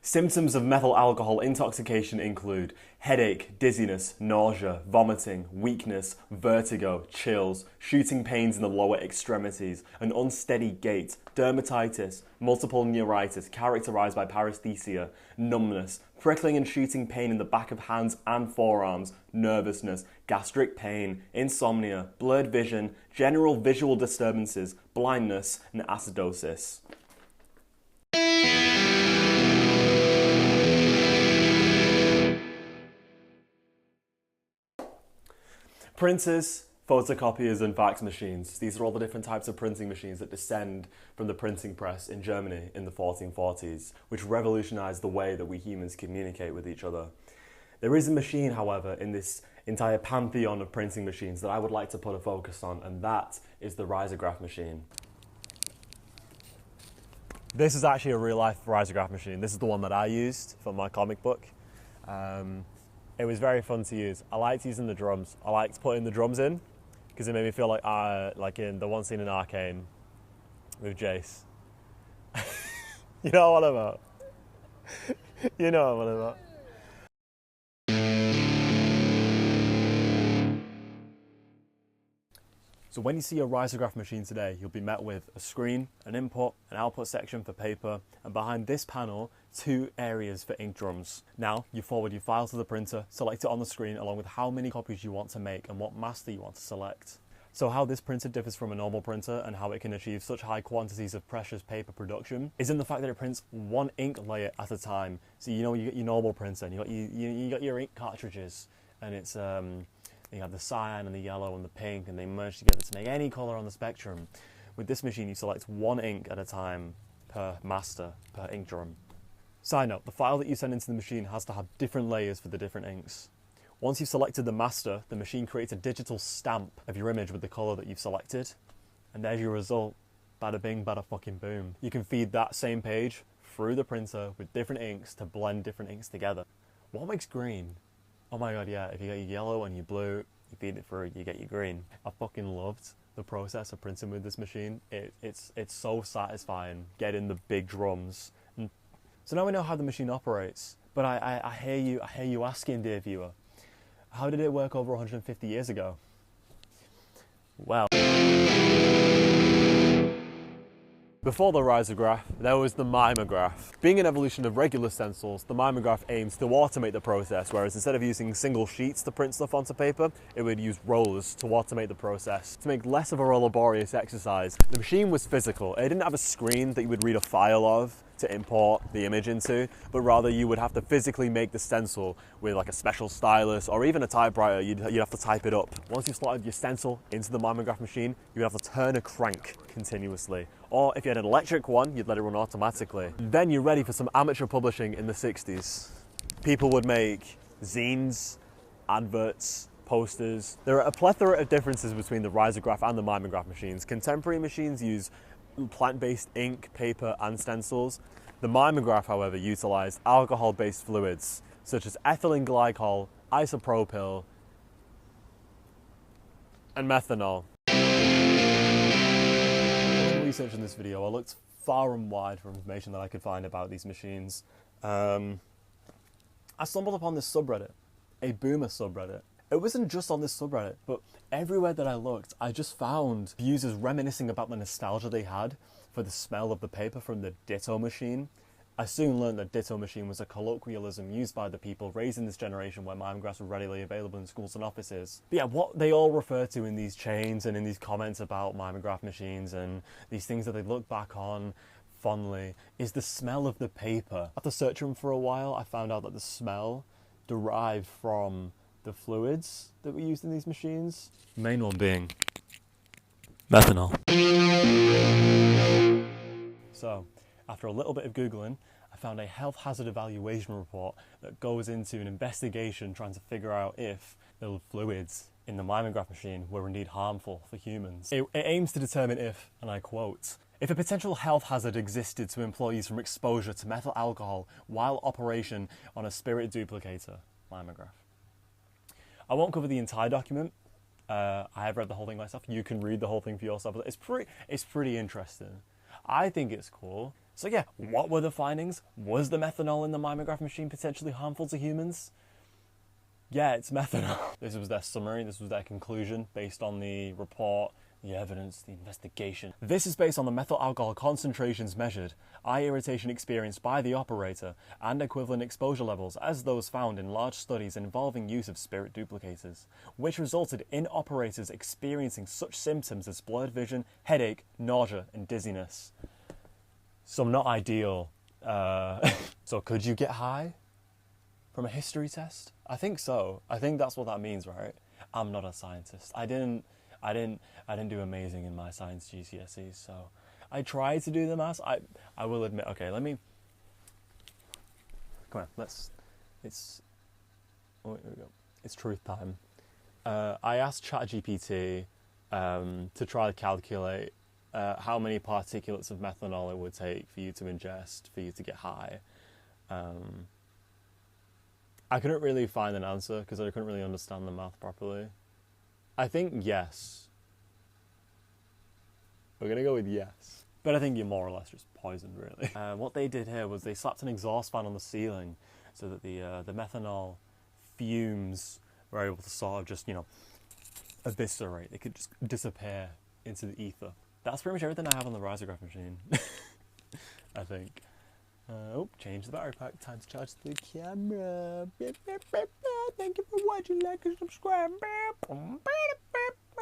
Symptoms of methyl alcohol intoxication include headache, dizziness, nausea, vomiting, weakness, vertigo, chills, shooting pains in the lower extremities, an unsteady gait, dermatitis, multiple neuritis characterized by paresthesia, numbness, prickling and shooting pain in the back of hands and forearms, nervousness, gastric pain, insomnia, blurred vision, general visual disturbances, blindness, and acidosis. Printers, photocopiers and fax machines. These are all the different types of printing machines that descend from the printing press in Germany in the 1440s, which revolutionized the way that we humans communicate with each other. There is a machine, however, in this entire pantheon of printing machines that I would like to put a focus on, and that is the risograph machine. This is actually a real-life risograph machine. This is the one that I used for my comic book. It was very fun to use. I liked using the drums. I liked putting the drums in because it made me feel like in the one scene in Arcane with Jace. You know what I'm about. You know what I'm about. So when you see a risograph machine today, you'll be met with a screen, an input, an output section for paper, and behind this panel, 2 areas for ink drums. Now, you forward your file to the printer, select it on the screen along with how many copies you want to make and what master you want to select. So how this printer differs from a normal printer and how it can achieve such high quantities of precious paper production is in the fact that it prints 1 ink layer at a time. So you know, you get your normal printer and you got your ink cartridges, and it's you have the cyan and the yellow and the pink, and they merge together to make any colour on the spectrum. With this machine, you select 1 ink at a time per master, per ink drum. Side note, the file that you send into the machine has to have different layers for the different inks. Once you've selected the master, the machine creates a digital stamp of your image with the colour that you've selected, and there's your result. Bada bing, bada fucking boom. You can feed that same page through the printer with different inks to blend different inks together. What makes green? Oh my god, yeah, if you got your yellow and your blue, you feed it through, you get your green. I fucking loved the process of printing with this machine. It's so satisfying getting the big drums. And so now we know how the machine operates, but I hear you asking, dear viewer, how did it work over 150 years ago? Well, before the risograph, there was the mimeograph. Being an evolution of regular stencils, the mimeograph aims to automate the process, whereas instead of using single sheets to print stuff onto paper, it would use rollers to automate the process, to make less of a laborious exercise. The machine was physical. It didn't have a screen that you would read a file of to import the image into, but rather you would have to physically make the stencil with like a special stylus or even a typewriter. You'd have to type it up. Once you slotted your stencil into the mimeograph machine, you would have to turn a crank continuously. Or if you had an electric one, you'd let it run automatically. Then you're ready for some amateur publishing in the 60s. People would make zines, adverts, posters. There are a plethora of differences between the risograph and the mimeograph machines. Contemporary machines use plant-based ink, paper, and stencils. The mimeograph, however, utilized alcohol-based fluids such as ethylene glycol, isopropyl, and methanol. In researching this video, I looked far and wide for information that I could find about these machines. I stumbled upon this subreddit, a boomer subreddit. It wasn't just on this subreddit, but everywhere that I looked, I just found users reminiscing about the nostalgia they had for the smell of the paper from the Ditto machine. I soon learned that Ditto machine was a colloquialism used by the people raised in this generation where mimeographs were readily available in schools and offices. But yeah, what they all refer to in these chains and in these comments about mimeograph machines and these things that they look back on fondly is the smell of the paper. After searching for a while, I found out that the smell derived from the fluids that were used in these machines. The main one being methanol. So, after a little bit of Googling, I found a health hazard evaluation report that goes into an investigation trying to figure out if the fluids in the mimeograph machine were indeed harmful for humans. It aims to determine if, and I quote, if a potential health hazard existed to employees from exposure to methyl alcohol while operation on a spirit duplicator mimeograph. I won't cover the entire document. I have read the whole thing myself. You can read the whole thing for yourself. It's pretty interesting. I think it's cool. So yeah, what were the findings? Was the methanol in the mimeograph machine potentially harmful to humans? Yeah, it's methanol. This was their summary, this was their conclusion based on the report, the evidence, the investigation. This is based on the methyl alcohol concentrations measured, eye irritation experienced by the operator, and equivalent exposure levels as those found in large studies involving use of spirit duplicators, which resulted in operators experiencing such symptoms as blurred vision, headache, nausea, and dizziness. So not ideal. So could you get high from a history test? I think so. I think that's what that means, right? I'm not a scientist. I didn't do amazing in my science GCSEs, so I tried to do the maths. I will admit. Okay, let me. Come on, oh, here we go. It's truth time. I asked ChatGPT to try to calculate how many particulates of methanol it would take for you to ingest, for you to get high. I couldn't really find an answer because I couldn't really understand the math properly. I think yes. We're going to go with yes. But I think you're more or less just poisoned, really. What they did here was they slapped an exhaust fan on the ceiling so that the methanol fumes were able to sort of just, eviscerate. They could just disappear into the ether. That's pretty much everything I have on the risograph machine, I think. Change the battery pack. Time to charge the camera. Thank you for watching. Like and subscribe.